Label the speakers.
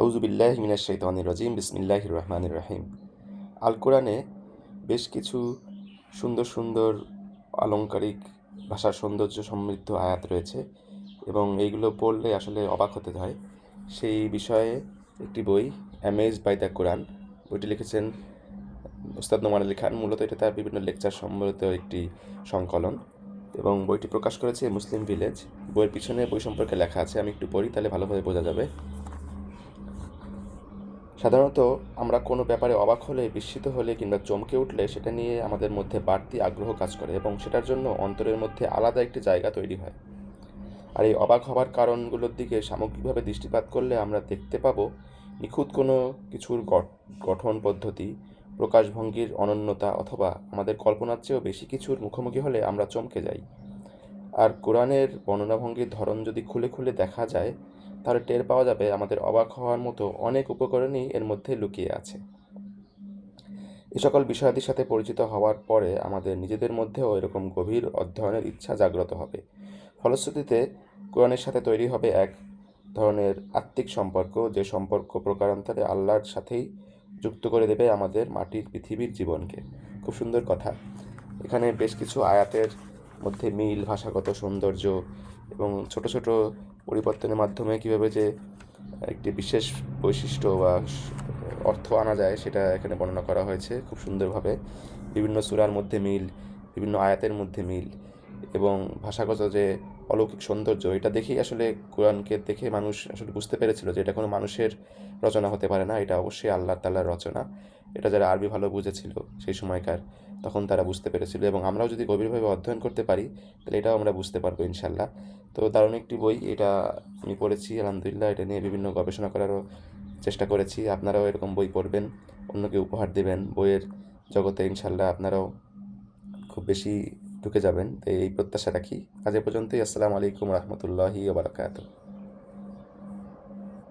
Speaker 1: আউযু বিল্লাহি মিনাশ শাইতানির রাজিম বিসমিল্লাহির রহমানির রহিম। আল কোরআনে বেশ কিছু সুন্দর সুন্দর আলংকারিক ভাষার সৌন্দর্য সমৃদ্ধ আয়াত রয়েছে এবং এইগুলো পড়লে আসলে অবাক হতে হয়। সেই বিষয়ে একটি বই অ্যামেজড বাই দ্য কোরআন, বইটি লিখেছেন ওস্তাদ নোমান আলী খান। মূলত এটা তার বিভিন্ন লেকচার সম্বলিত একটি সংকলন এবং বইটি প্রকাশ করেছে মুসলিম ভিলেজ। বইয়ের পিছনে বই সম্পর্কে লেখা আছে, আমি একটু পড়ি তাহলে ভালোভাবে বোঝা যাবে। সাধারণত আমরা কোনো ব্যাপারে অবাক হলে, বিস্মিত হলে কিংবা চমকে উঠলে সেটা নিয়ে আমাদের মধ্যে বাড়তি আগ্রহ কাজ করে এবং সেটার জন্য অন্তরের মধ্যে আলাদা একটি জায়গা তৈরি হয়। আর এই অবাক হবার কারণগুলোর দিকে সামগ্রিকভাবে দৃষ্টিপাত করলে আমরা দেখতে পাবো নিখুঁত কোনো কিছুর গঠন পদ্ধতি, প্রকাশভঙ্গির অনন্যতা অথবা আমাদের কল্পনার চেয়েও বেশি কিছুর মুখোমুখি হলে আমরা চমকে যাই। আর কোরআনের বর্ণনাভঙ্গির ধরন যদি খুলে খুলে দেখা যায় তাহলে টের পাওয়া যাবে আমাদের অবাক হওয়ার মতো অনেক উপকরণই এর মধ্যে লুকিয়ে আছে। এই সকল বিষয়াদির সাথে পরিচিত হওয়ার পরে আমাদের নিজেদের মধ্যেও এরকম গভীর অধ্যয়নের ইচ্ছা জাগ্রত হবে। ফলশ্রুতিতে কোরআনের সাথে তৈরি হবে এক ধরনের আত্মিক সম্পর্ক, যে সম্পর্ক প্রকারান্তরে আল্লাহর সাথেই যুক্ত করে দেবে আমাদের মাটির পৃথিবীর জীবনকে। খুব সুন্দর কথা। এখানে বেশ কিছু আয়াতের মধ্যে মিল, ভাষাগত সৌন্দর্য এবং ছোট ছোট পরিবর্তনের মাধ্যমে কীভাবে যে একটি বিশেষ বৈশিষ্ট্য বা অর্থ আনা যায় সেটা এখানে বর্ণনা করা হয়েছে খুব সুন্দরভাবে। বিভিন্ন সূরার মধ্যে মিল, বিভিন্ন আয়াতের মধ্যে মিল এবং ভাষাগত যে অলৌকিক সৌন্দর্য, এটা দেখেই আসলে কোরআনকে দেখে মানুষ আসলে বুঝতে পেরেছিল যে এটা কোনো মানুষের রচনা হতে পারে না, এটা অবশ্যই আল্লাহ তাআলার রচনা। এটা যারা আরবি ভালো বুঝেছিল সেই সময়কার, তখন তারা বুঝতে পেরেছিল এবং আমরাও যদি গভীরভাবে অধ্যয়ন করতে পারি তাহলে এটাও আমরা বুঝতে পারবো ইনশাল্লাহ। তো দারুণ একটি বই এটা, আমি পড়েছি আলহামদুলিল্লাহ। এটা নিয়ে বিভিন্ন গবেষণা করারও চেষ্টা করেছি। আপনারাও এরকম বই পড়বেন, অন্যকে উপহার দেবেন। বইয়ের জগতে ইনশাল্লাহ আপনারাও খুব বেশি ঢুকে যাবেন, তো এই প্রত্যাশা রাখি। আজ এ পর্যন্তই। আসসালামু আলাইকুম রহমতুল্লাহি ওয়া বারাকাতুহু।